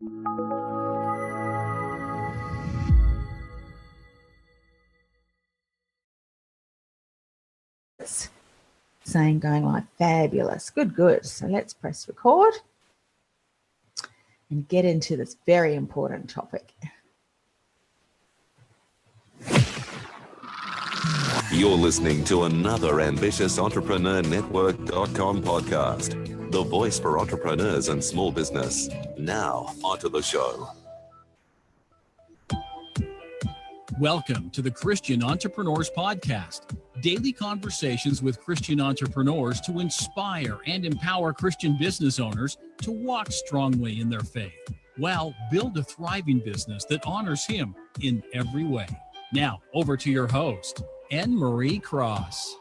Saying going like fabulous. Good. So let's press record and get into this very important topic. You're listening to another ambitious Entrepreneur Network.com podcast, the voice for entrepreneurs and small business. Now, onto the show. Welcome to the Christian Entrepreneurs Podcast, daily conversations with Christian entrepreneurs to inspire and empower Christian business owners to walk strongly in their faith, while build a thriving business that honors Him in every way. Now, over to your host, Anne-Marie Cross.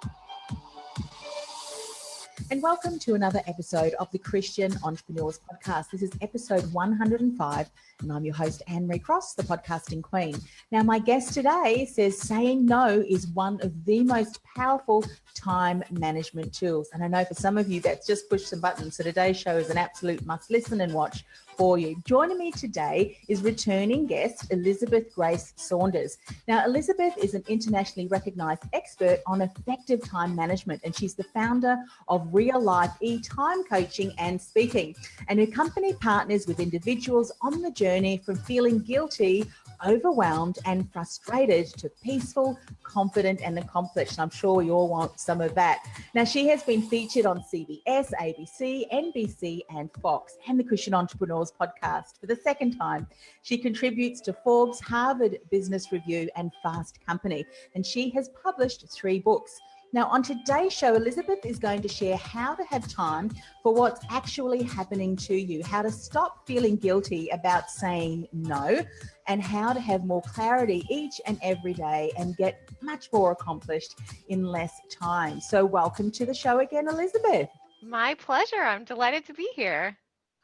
And welcome to another episode of the Christian Entrepreneurs Podcast. This is episode 105, and I'm your host, Anne-Marie Cross, the podcasting queen. Now, my guest today says saying no is one of the most powerful time management tools. And I know for some of you, that's just push some buttons. So today's show is an absolute must listen and watch for you. Joining me today is returning guest Elizabeth Grace Saunders. Now, Elizabeth is an internationally recognized expert on effective time management, and she's the founder of Real Life E-Time Coaching and Speaking. And her company partners with individuals on the journey from feeling guilty, overwhelmed and frustrated to peaceful, confident and accomplished. I'm sure we all want some of that. Now, she has been featured on CBS, ABC, NBC and Fox and the Christian Entrepreneurs Podcast for the second time. She contributes to Forbes, Harvard Business Review and Fast Company, and she has published 3 books. Now, on today's show, Elizabeth is going to share how to have time for what's actually happening to you, how to stop feeling guilty about saying no, and how to have more clarity each and every day and get much more accomplished in less time. So welcome to the show again, Elizabeth. My pleasure. I'm delighted to be here.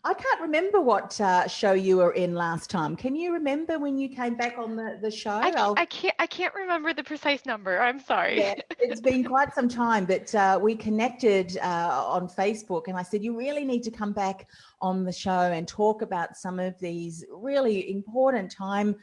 I can't remember what show you were in last time. Can you remember when you came back on the show? I can't remember the precise number. I'm sorry. Yeah, it's been quite some time, but we connected on Facebook, and I said, you really need to come back on the show and talk about some of these really important time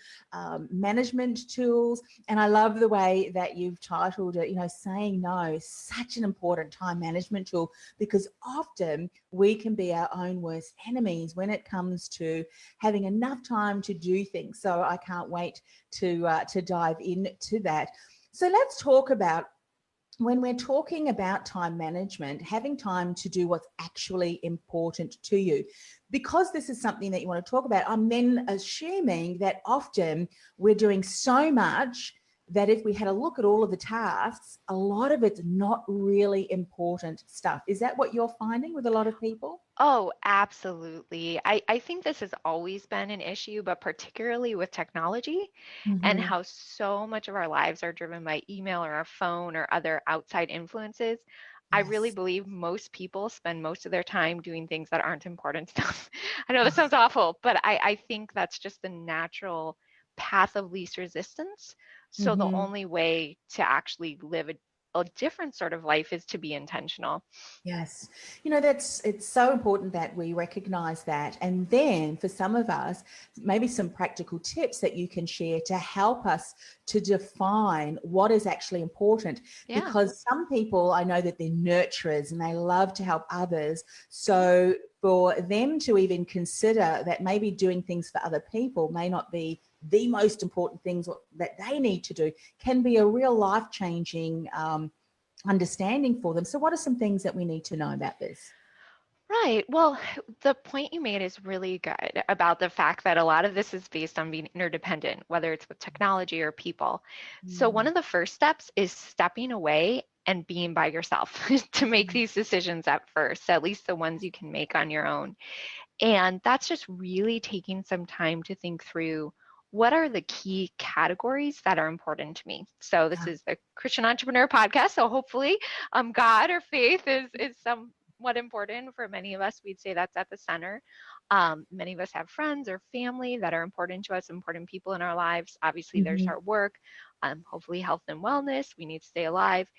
management tools. And I love the way that you've titled it, saying no, such an important time management tool, because often we can be our own worst enemies when it comes to having enough time to do things. So I can't wait to dive into that. So let's talk about, when we're talking about time management, having time to do what's actually important to you. Because this is something that you want to talk about, I'm then assuming that often we're doing so much that if we had a look at all of the tasks, a lot of it's not really important stuff. Is that what you're finding with a lot of people? Oh, absolutely. I think this has always been an issue, but particularly with technology and how so much of our lives are driven by email or our phone or other outside influences. Yes. I really believe most people spend most of their time doing things that aren't important stuff. I know that sounds awful, but I think that's just the natural path of least resistance. So the only way to actually live a different sort of life is to be intentional. Yes. It's so important that we recognize that. And then for some of us, maybe some practical tips that you can share to help us to define what is actually important. Yeah. Because some people, I know that they're nurturers and they love to help others. So for them to even consider that maybe doing things for other people may not be the most important things that they need to do can be a real life-changing understanding for them. So what are some things that we need to know about this? Right. Well, the point you made is really good about the fact that a lot of this is based on being interdependent, whether it's with technology or people. So one of the first steps is stepping away and being by yourself to make these decisions at first, at least the ones you can make on your own. And that's just really taking some time to think through, what are the key categories that are important to me? So this is the Christian Entrepreneur Podcast. So hopefully God or faith is somewhat important for many of us. We'd say that's at the center. Many of us have friends or family that are important to us, important people in our lives. Obviously, there's our work, hopefully health and wellness. We need to stay alive.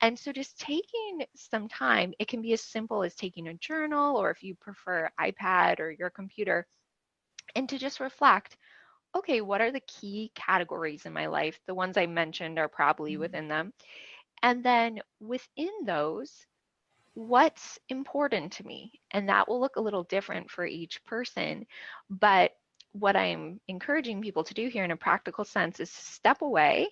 And so just taking some time, it can be as simple as taking a journal, or if you prefer iPad or your computer, and to just reflect, okay, what are the key categories in my life? The ones I mentioned are probably within them. And then within those, what's important to me? And that will look a little different for each person. But what I'm encouraging people to do here in a practical sense is step away,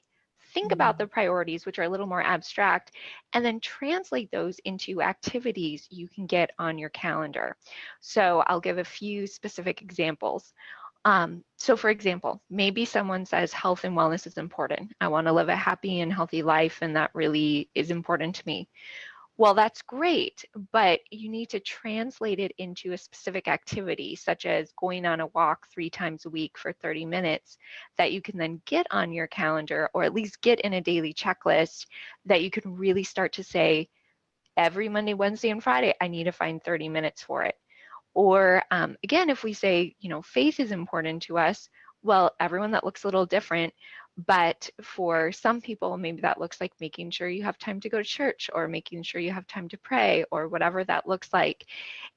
think about the priorities, which are a little more abstract, and then translate those into activities you can get on your calendar. So I'll give a few specific examples. So for example, maybe someone says health and wellness is important. I want to live a happy and healthy life, and that really is important to me. Well, that's great, but you need to translate it into a specific activity, such as going on a walk 3 times a week for 30 minutes that you can then get on your calendar, or at least get in a daily checklist that you can really start to say, every Monday, Wednesday, and Friday, I need to find 30 minutes for it. Or again, if we say, faith is important to us, well, everyone, that looks a little different. But for some people, maybe that looks like making sure you have time to go to church, or making sure you have time to pray, or whatever that looks like.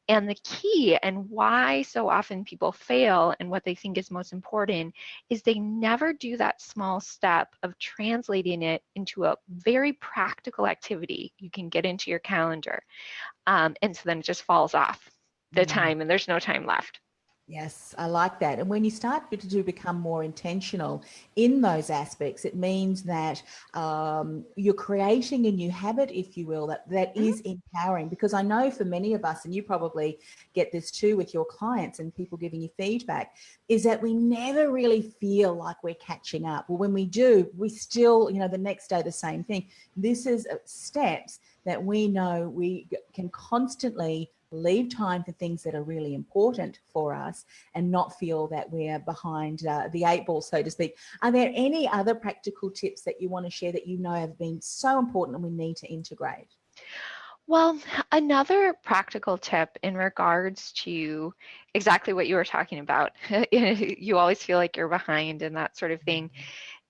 And the key, and why so often people fail and what they think is most important, is they never do that small step of translating it into a very practical activity you can get into your calendar. And so then it just falls off the time, and there's no time left. Yes, I like that. And when you start to become more intentional in those aspects, it means that you're creating a new habit, if you will, that is empowering. Because I know for many of us, and you probably get this too with your clients and people giving you feedback, is that we never really feel like we're catching up. Well, when we do, we still, the next day, the same thing. This is steps that we know we can constantly leave time for things that are really important for us and not feel that we're behind the 8 ball, so to speak. Are there any other practical tips that you want to share that have been so important and we need to integrate? Well, another practical tip in regards to exactly what you were talking about, you always feel like you're behind and that sort of thing,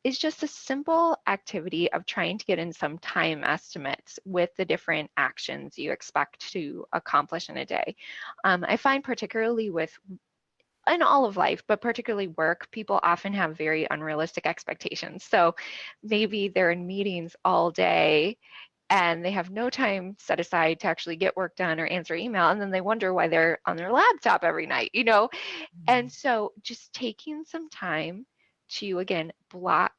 is just a simple activity of trying to get in some time estimates with the different actions you expect to accomplish in a day. I find particularly in all of life, but particularly work, people often have very unrealistic expectations. So maybe they're in meetings all day and they have no time set aside to actually get work done or answer email, and then they wonder why they're on their laptop every night, And so just taking some time to, again, block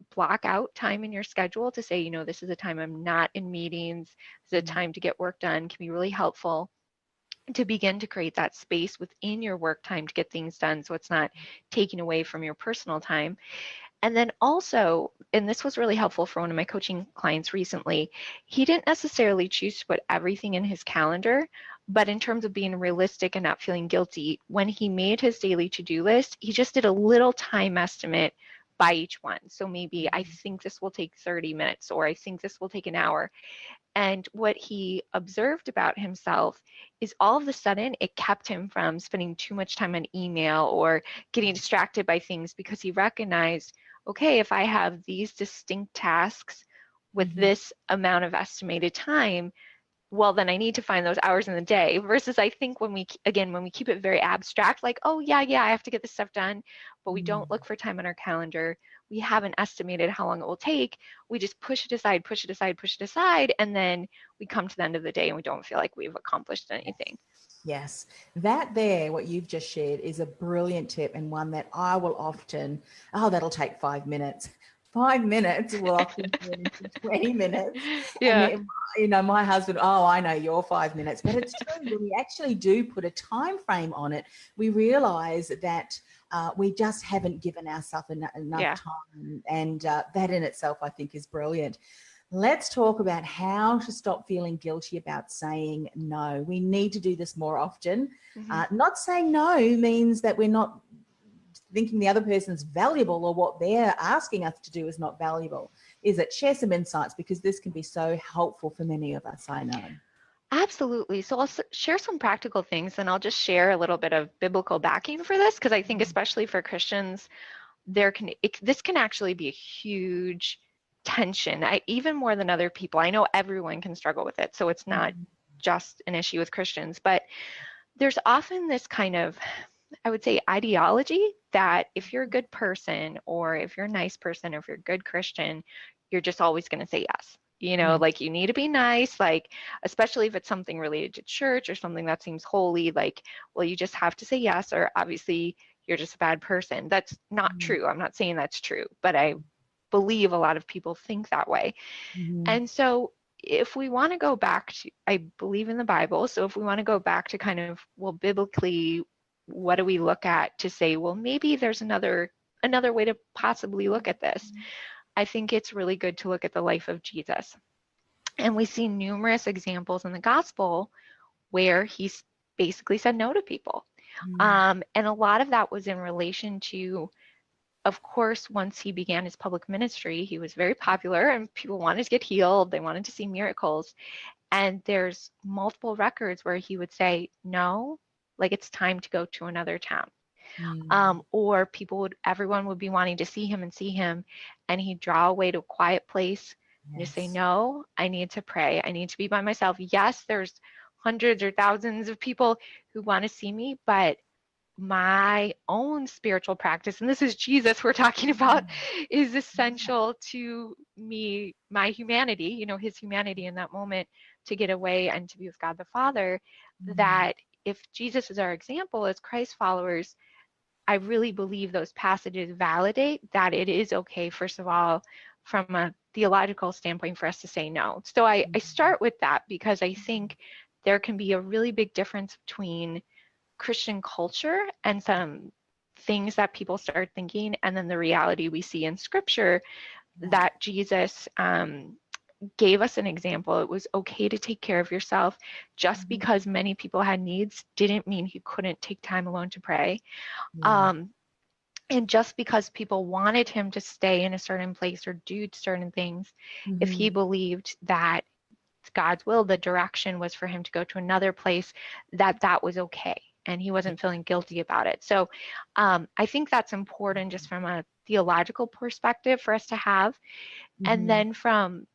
out time in your schedule to say, this is a time I'm not in meetings, this is a time to get work done, can be really helpful to begin to create that space within your work time to get things done, so it's not taking away from your personal time. And then also, and this was really helpful for one of my coaching clients recently, he didn't necessarily choose to put everything in his calendar, but in terms of being realistic and not feeling guilty, when he made his daily to-do list, he just did a little time estimate by each one. So maybe I think this will take 30 minutes, or I think this will take an hour. And what he observed about himself is all of a sudden it kept him from spending too much time on email or getting distracted by things, because he recognized, okay, if I have these distinct tasks with this amount of estimated time, well, then I need to find those hours in the day. Versus I think when we keep it very abstract, like, oh yeah, I have to get this stuff done, but we don't look for time on our calendar, we haven't estimated how long it will take, we just push it aside, and then we come to the end of the day and we don't feel like we've accomplished anything. Yes, what you've just shared is a brilliant tip, and one that I will often, that'll take 5 minutes. 5 minutes will often turn into 20 minutes. Yeah. And my husband, I know your 5 minutes, but it's true. When we actually do put a time frame on it, we realize that we just haven't given ourselves enough time. And that in itself, I think, is brilliant. Let's talk about how to stop feeling guilty about saying no. We need to do this more often. Not saying no means that we're not thinking the other person's valuable, or what they're asking us to do is not valuable. Is it? Share some insights, because this can be so helpful for many of us, I know. Absolutely. So I'll share some practical things, and I'll just share a little bit of biblical backing for this, because I think especially for Christians, this can actually be a huge tension, even more than other people. I know everyone can struggle with it, so it's not just an issue with Christians, but there's often this kind of, I would say, ideology that if you're a good person, or if you're a nice person, or if you're a good Christian, you're just always going to say yes. You know, like you need to be nice, like, especially if it's something related to church or something that seems holy, like, well, you just have to say yes, or obviously you're just a bad person. That's not true. I'm not saying that's true, but I believe a lot of people think that way. And so if we want to go back to, I believe in the Bible, so if we want to go back to kind of, well, biblically, what do we look at to say, well, maybe there's another way to possibly look at this? I think it's really good to look at the life of Jesus. And we see numerous examples in the gospel where he's basically said no to people. And a lot of that was in relation to, of course, once he began his public ministry, he was very popular and people wanted to get healed. They wanted to see miracles. And there's multiple records where he would say, no, like it's time to go to another town. Or everyone would be wanting to see him, and he'd draw away to a quiet place and just say, no, I need to pray. I need to be by myself. Yes, there's hundreds or thousands of people who want to see me, but my own spiritual practice, and this is Jesus we're talking about, is essential to me, my humanity, you know, his humanity in that moment, to get away and to be with God the Father. That if Jesus is our example as Christ followers, I really believe those passages validate that it is okay, first of all, from a theological standpoint, for us to say no. So I start with that because I think there can be a really big difference between Christian culture and some things that people start thinking, and then the reality we see in Scripture that Jesus gave us an example. It was okay to take care of yourself. Just because many people had needs didn't mean he couldn't take time alone to pray. And just because people wanted him to stay in a certain place or do certain things, if he believed that God's will, the direction was for him to go to another place, that was okay. And he wasn't feeling guilty about it. So I think that's important just from a theological perspective for us to have. And then from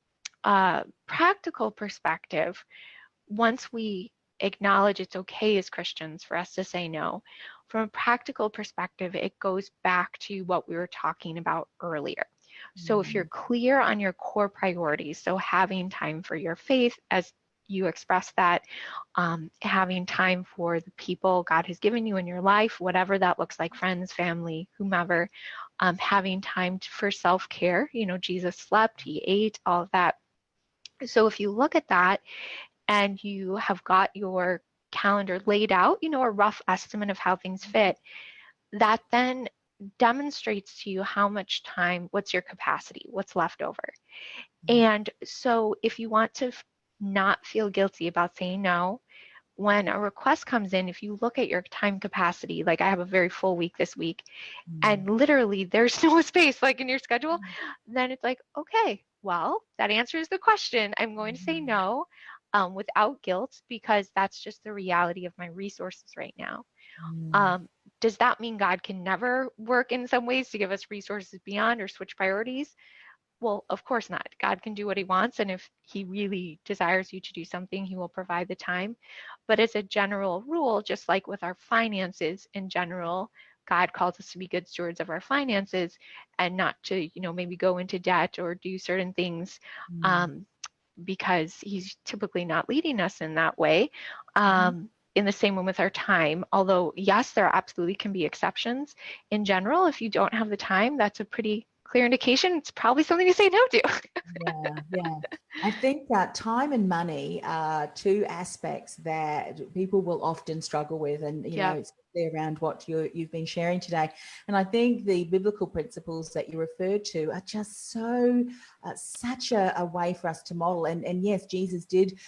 a practical perspective, once we acknowledge it's okay as Christians for us to say no, from a practical perspective, it goes back to what we were talking about earlier. So if you're clear on your core priorities, so having time for your faith, as you express that, having time for the people God has given you in your life, whatever that looks like, friends, family, whomever, having time for self-care. You know, Jesus slept, he ate, all of that. So if you look at that and you have got your calendar laid out, you know, a rough estimate of how things fit, that then demonstrates to you how much time, what's your capacity, what's left over. And so if you want to not feel guilty about saying no, when a request comes in, if you look at your time capacity, like I have a very full week this week, and literally there's no space like in your schedule, then it's like, okay, well, that answers the question. I'm going to say no without guilt, because that's just the reality of my resources right now. Does that mean God can never work in some ways to give us resources beyond or switch priorities? Well, of course not. God can do what he wants, and if he really desires you to do something, he will provide the time. But as a general rule, just like with our finances in general, God calls us to be good stewards of our finances and not to, you know, maybe go into debt or do certain things because he's typically not leading us in that way. In the same way with our time, although yes, there absolutely can be exceptions. In general, if you don't have the time, that's a pretty clear indication it's probably something to say no to. Yeah. I think that time and money are two aspects that people will often struggle with, and you know, it's around what you've been sharing today. And I think the biblical principles that you referred to are just so such a way for us to model. And yes, Jesus did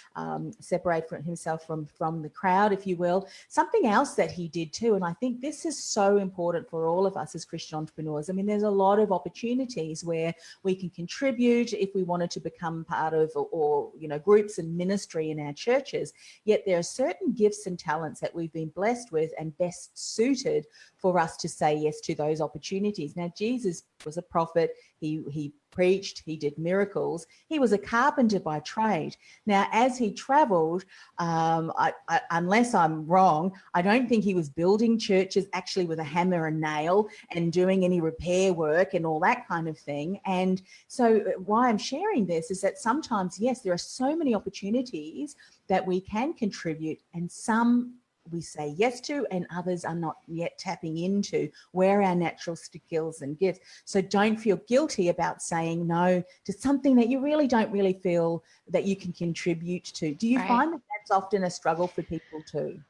separate himself from the crowd, if you will. Something else that he did too, and I think this is so important for all of us as Christian entrepreneurs. I mean, there's a lot of opportunities where we can contribute if we wanted to become part of or you know, groups and ministry in our churches. Yet there are certain gifts and talents that we've been blessed with and best best suited for us to say yes to those opportunities. Now, Jesus was a prophet. He preached, he did miracles. He was a carpenter by trade. Now, as he traveled, unless I'm wrong, I don't think he was building churches actually with a hammer and nail and doing any repair work and all that kind of thing. And so why I'm sharing this is that sometimes, yes, there are so many opportunities that we can contribute, and some we say yes to and others are not yet tapping into where our natural skills and gifts. So don't feel guilty about saying no to something that you really don't really feel that you can contribute to. Do you find that that's often a struggle for people too?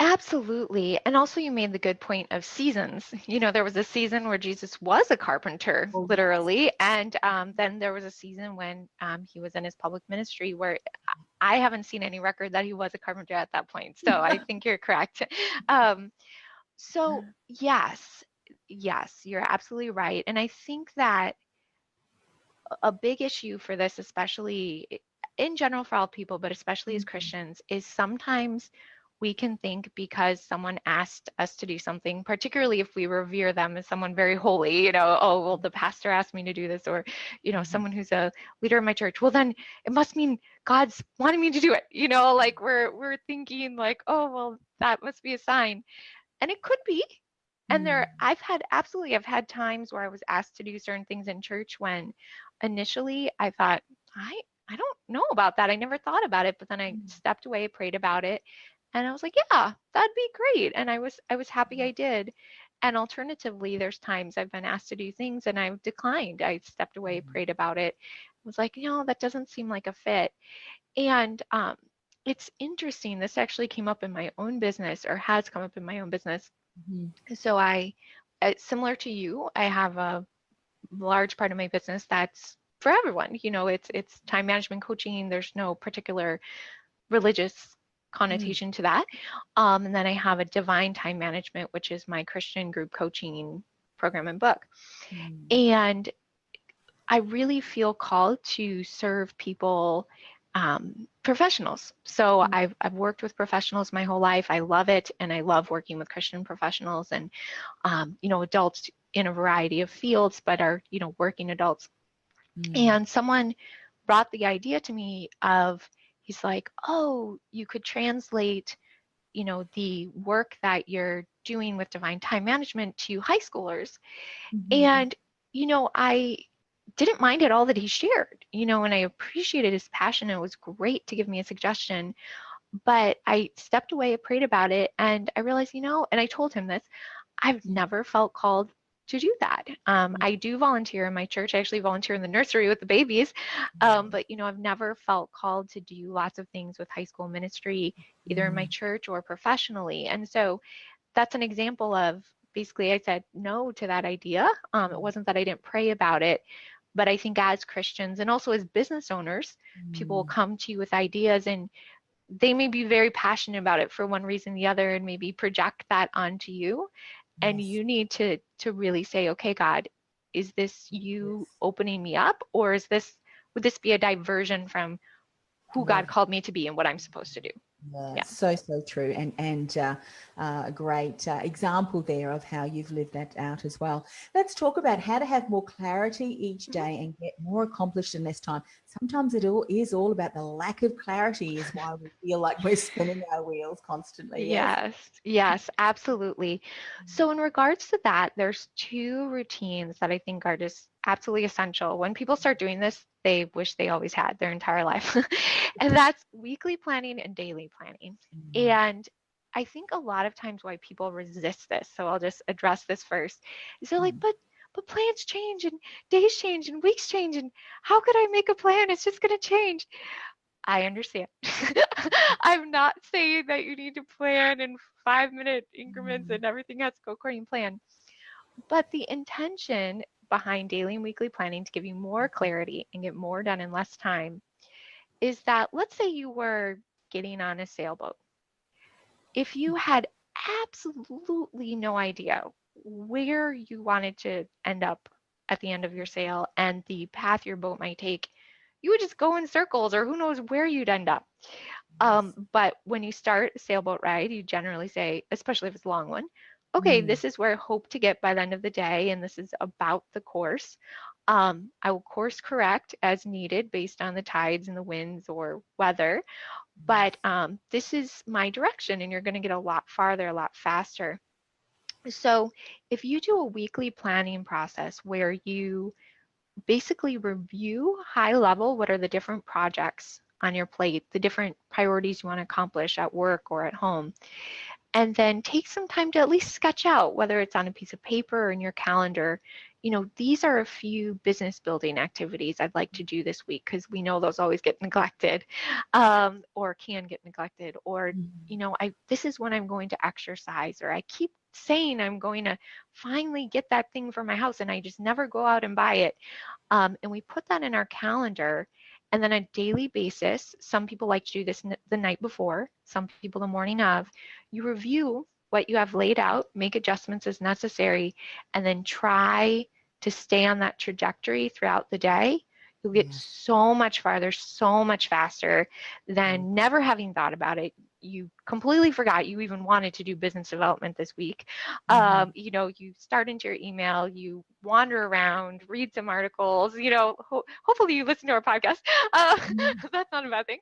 Absolutely. And also you made the good point of seasons. You know, there was a season where Jesus was a carpenter, literally. And then there was a season when he was in his public ministry where I haven't seen any record that he was a carpenter at that point. So I think you're correct. So yes, you're absolutely right. And I think that a big issue for this, especially in general for all people, but especially as Christians, is sometimes we can think because someone asked us to do something, particularly if we revere them as someone very holy, you know, oh, well, the pastor asked me to do this, or, you know, someone who's a leader in my church, well, then it must mean God's wanting me to do it, you know, like we're thinking like, oh, well, that must be a sign. And it could be. And I've had times where I was asked to do certain things in church when initially I thought, I don't know about that. I never thought about it, but then I stepped away, prayed about it. And I was like, yeah, that'd be great. And I was happy I did. And alternatively, there's times I've been asked to do things and I've declined. I stepped away, prayed about it, was like, no, that doesn't seem like a fit. And it's interesting. This actually came up in my own business, or has come up in my own business. So similar to you, I have a large part of my business that's for everyone. You know, it's time management coaching. There's no particular religious connotation to that. And then I have a divine time management, which is my Christian group coaching program and book. And I really feel called to serve people, professionals. So I've worked with professionals my whole life. I love it. And I love working with Christian professionals and, you know, adults in a variety of fields, but are, you know, working adults. And someone brought the idea to me of, he's like, oh, you could translate, you know, the work that you're doing with divine time management to high schoolers. And, you know, I didn't mind at all that he shared, you know, and I appreciated his passion. It was great to give me a suggestion, but I stepped away, I prayed about it, and I realized, you know, and I told him this, I've never felt called to do that. I do volunteer in my church. I actually volunteer in the nursery with the babies. But, you know, I've never felt called to do lots of things with high school ministry, either in my church or professionally. And so that's an example of, basically, I said no to that idea. It wasn't that I didn't pray about it, but I think as Christians and also as business owners, people will come to you with ideas and they may be very passionate about it for one reason or the other, and maybe project that onto you. And you need to really say, okay, God, is this you opening me up, or would this be a diversion from who God called me to be and what I'm supposed to do? Yeah. So true, and a great example there of how you've lived that out as well. Let's talk about how to have more clarity each day and get more accomplished in less time. Sometimes it all is all about the lack of clarity is why we feel like we're spinning our wheels constantly. Yes, absolutely. So in regards to that, there's 2 routines that I think are just absolutely essential. When people start doing this, they wish they always had their entire life. And that's weekly planning and daily planning. And I think a lot of times why people resist this, so I'll just address this first, is they're like, but plans change and days change and weeks change, and how could I make a plan? It's just going to change. I understand. I'm not saying that you need to plan in 5-minute increments and everything has to go according to plan. But the intention behind daily and weekly planning to give you more clarity and get more done in less time is that, let's say you were getting on a sailboat. If you had absolutely no idea where you wanted to end up at the end of your sail and the path your boat might take, you would just go in circles, or who knows where you'd end up. But when you start a sailboat ride, you generally say, especially if it's a long one, okay, this is where I hope to get by the end of the day, and this is about the course. I will course correct as needed based on the tides and the winds or weather, but this is my direction, and you're going to get a lot farther, a lot faster. So if you do a weekly planning process where you basically review high level what are the different projects on your plate, the different priorities you want to accomplish at work or at home, and then take some time to at least sketch out, whether it's on a piece of paper or in your calendar, these are a few business building activities I'd like to do this week, because we know those always get neglected, or can get neglected, or this is when I'm going to exercise, or I keep saying I'm going to finally get that thing for my house and I just never go out and buy it. And we put that in our calendar. And then a daily basis, some people like to do this the night before, some people the morning of, you review what you have laid out, make adjustments as necessary, and then try to stay on that trajectory throughout the day. You'll get so much farther, so much faster than never having thought about it. You completely forgot you even wanted to do business development this week. You start into your email, you wander around, read some articles, hopefully you listen to our podcast. That's not a bad thing.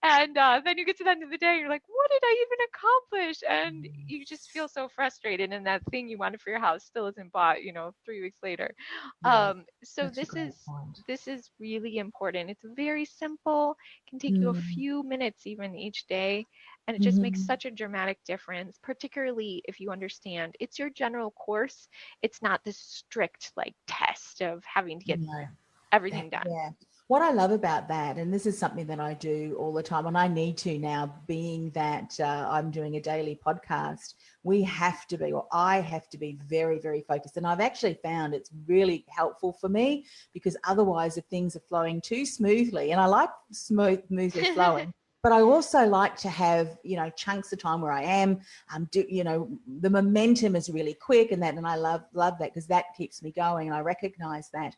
And then you get to the end of the day, and you're like, what did I even accomplish? And you just feel so frustrated, and that thing you wanted for your house still isn't bought, 3 weeks later. So this is really important. It's very simple, can take you a few minutes even each day. And it just makes such a dramatic difference, particularly if you understand it's your general course. It's not this strict test of having to get everything done. Yeah. What I love about that, and this is something that I do all the time, and I need to now, being that I'm doing a daily podcast, we have to be, or I have to be very, very focused. And I've actually found it's really helpful for me, because otherwise if things are flowing too smoothly, and I like smoothly flowing, but I also like to have, chunks of time where I am, the momentum is really quick, and I love that, because that keeps me going, and I recognize that.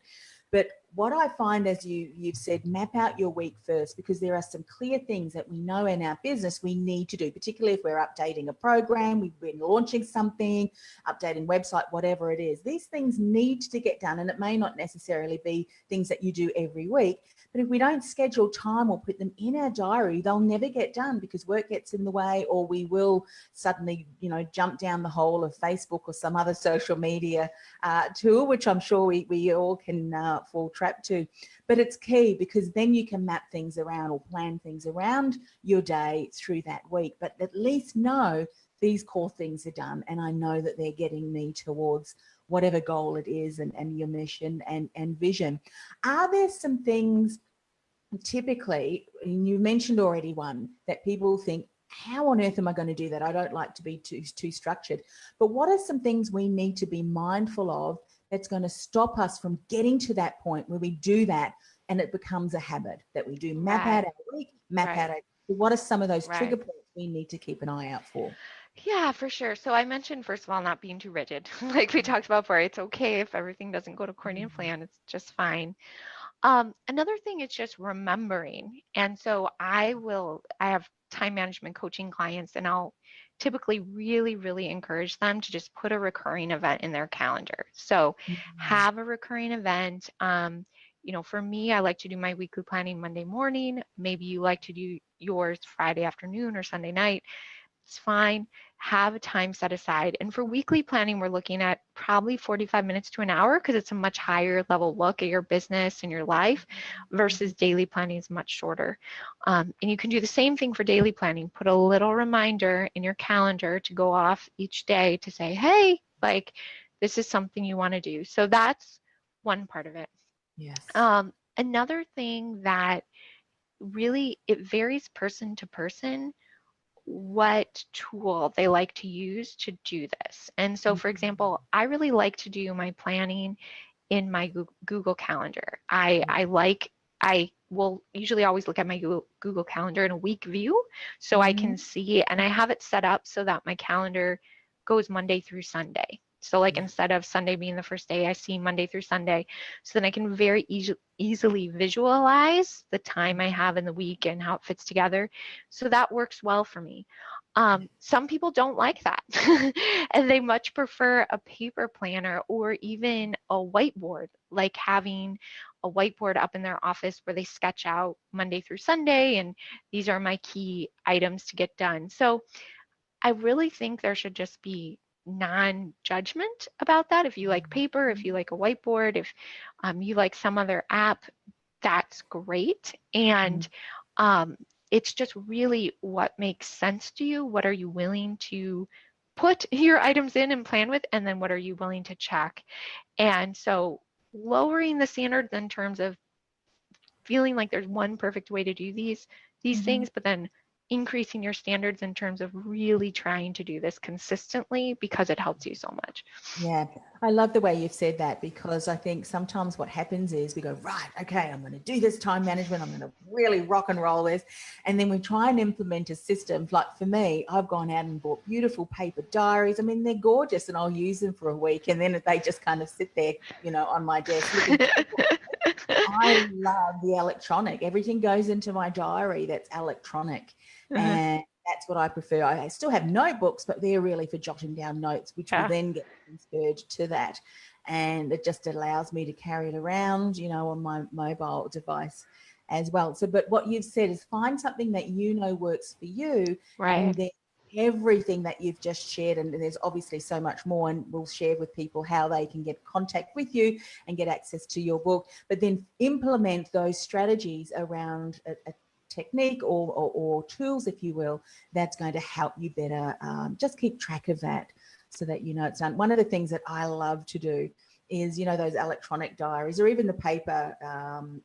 But what I find, as you've said, map out your week first, because there are some clear things that we know in our business we need to do, particularly if we're updating a program, we've been launching something, updating website, whatever it is. These things need to get done, and it may not necessarily be things that you do every week, but if we don't schedule time or put them in our diary, they'll never get done, because work gets in the way, or we will suddenly, jump down the hole of Facebook or some other social media tool, which I'm sure we all can fall trap to. But it's key, because then you can map things around or plan things around your day through that week. But at least know these core things are done, and I know that they're getting me towards whatever goal it is, and your mission and vision. Are there some things typically, and you mentioned already one, that people think, how on earth am I going to do that? I don't like to be too structured. But what are some things we need to be mindful of that's going to stop us from getting to that point where we do that and it becomes a habit that we do? Map out our week, map out our, what are some of those trigger points we need to keep an eye out for? Yeah, for sure. So I mentioned, first of all, not being too rigid. Like we talked about before, it's okay if everything doesn't go according to plan. It's just fine. Another thing is just remembering. And so I have time management coaching clients, and I'll typically really, really encourage them to just put a recurring event in their calendar. So have a recurring event. For me, I like to do my weekly planning Monday morning. Maybe you like to do yours Friday afternoon or Sunday night. It's fine. Have a time set aside. And for weekly planning, we're looking at probably 45 minutes to an hour, because it's a much higher level look at your business and your life, versus daily planning is much shorter. And you can do the same thing for daily planning. Put a little reminder in your calendar to go off each day to say, hey, this is something you want to do. So that's one part of it. Yes. Another thing that really, it varies person to person what tool they like to use to do this. And so, for example, I really like to do my planning in my Google Calendar. I will usually always look at my Google Calendar in a week view, so I can see, and I have it set up so that my calendar goes Monday through Sunday. So like instead of Sunday being the first day, I see Monday through Sunday. So then I can very easily visualize the time I have in the week and how it fits together. So that works well for me. Some people don't like that and they much prefer a paper planner or even a whiteboard, like having a whiteboard up in their office where they sketch out Monday through Sunday and these are my key items to get done. So I really think there should just be non-judgment about that. If you like paper, if you like a whiteboard, if you like some other app, that's great. And it's just really what makes sense to you. What are you willing to put your items in and plan with? And then what are you willing to check? And so lowering the standards in terms of feeling like there's one perfect way to do these things, but then increasing your standards in terms of really trying to do this consistently because it helps you so much. Yeah, I love the way you've said that, because I think sometimes what happens is we go, right, okay, I'm going to do this time management. I'm going to really rock and roll this. And then we try and implement a system. Like for me, I've gone out and bought beautiful paper diaries. I mean, they're gorgeous and I'll use them for a week. And then they just kind of sit there, on my desk looking I love the electronic. Everything goes into my diary that's electronic. And that's what I prefer. I still have notebooks, but they're really for jotting down notes, which will then get transferred to that. And it just allows me to carry it around, on my mobile device as well. So, but what you've said is find something that works for you. Right. And then everything that you've just shared, and there's obviously so much more, and we'll share with people how they can get contact with you and get access to your book, but then implement those strategies around a technique or tools, if you will, that's going to help you better. Just keep track of that so that it's done. One of the things that I love to do is, those electronic diaries or even the paper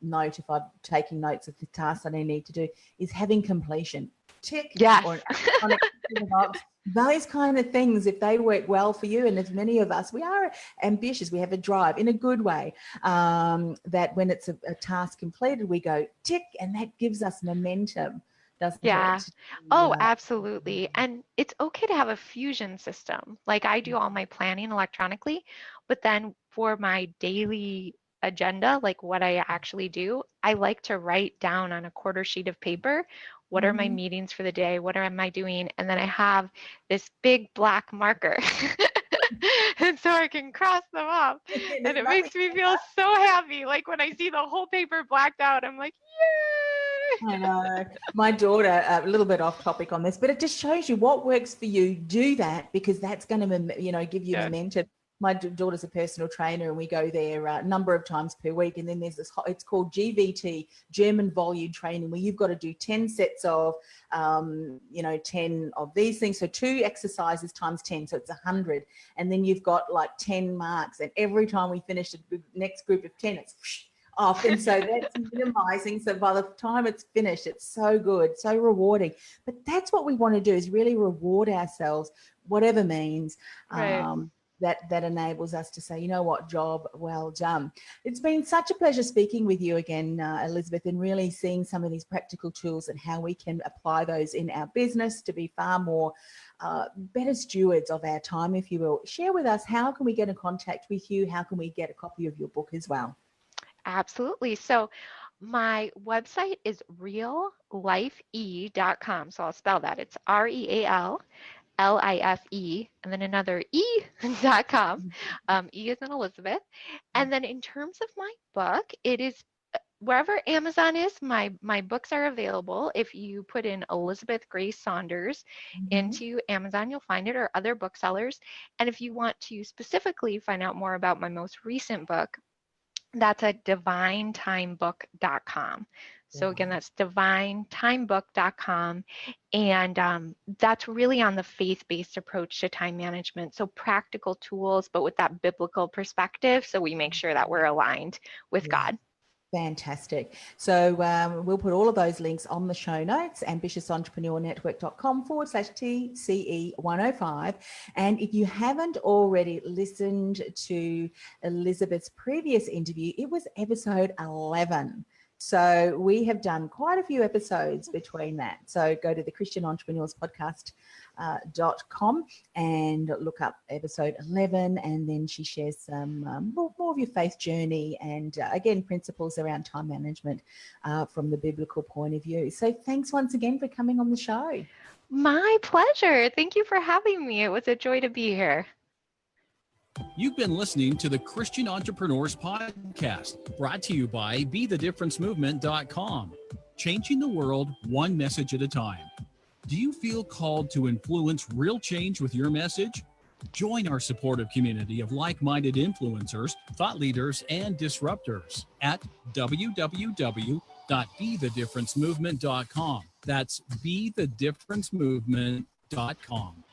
note, if I'm taking notes of the tasks that I need to do, is having completion. Tick. Yes. Or an electronic box. Those kind of things, if they work well for you, and as many of us, we are ambitious, we have a drive in a good way, that when it's a task completed, we go tick, and that gives us momentum, doesn't it? Oh, absolutely. And it's okay to have a fusion system. Like I do all my planning electronically, but then for my daily agenda, like what I actually do, I like to write down on a quarter sheet of paper, what are my meetings for the day? What am I doing? And then I have this big black marker. And so I can cross them off. And it makes me feel so happy. Like when I see the whole paper blacked out, I'm like, yay! I know. My daughter, a little bit off topic on this, but it just shows you what works for you. Do that, because that's going to, give you momentum. My daughter's a personal trainer, and we go there a number of times per week. And then there's this, it's called GVT, German volume training, where you've got to do 10 sets of, 10 of these things. So 2 exercises times 10. So it's 100. And then you've got like 10 marks. And every time we finish the next group of 10, it's off. And so that's minimizing. So by the time it's finished, it's so good, so rewarding. But that's what we want to do, is really reward ourselves, whatever means. Right. That enables us to say, job well done. It's been such a pleasure speaking with you again, Elizabeth, and really seeing some of these practical tools and how we can apply those in our business to be far more better stewards of our time, if you will. Share with us, how can we get in contact with you? How can we get a copy of your book as well? Absolutely. So my website is realife.com. So I'll spell that. It's REALLIFE, and then another E.com. E is in Elizabeth. And then in terms of my book, it is wherever Amazon is, my books are available. If you put in Elizabeth Grace Saunders into Amazon, you'll find it, or other booksellers. And if you want to specifically find out more about my most recent book, that's at divinetimebook.com. So again, that's divinetimebook.com. And that's really on the faith-based approach to time management. So practical tools, but with that biblical perspective. So we make sure that we're aligned with God. Fantastic. So we'll put all of those links on the show notes, ambitiousentrepreneurnetwork.com/TCE105. And if you haven't already listened to Elizabeth's previous interview, it was episode 11. So we have done quite a few episodes between that. So go to the christianentrepreneurspodcast.com and look up episode 11, and then she shares some more of your faith journey and again principles around time management from the biblical point of view. So thanks once again for coming on the show. My pleasure. Thank you for having me. It was a joy to be here. You've been listening to the Christian Entrepreneurs Podcast, brought to you by BeTheDifferenceMovement.com. Changing the world one message at a time. Do you feel called to influence real change with your message? Join our supportive community of like-minded influencers, thought leaders, and disruptors at www.BeTheDifferenceMovement.com. That's BeTheDifferenceMovement.com.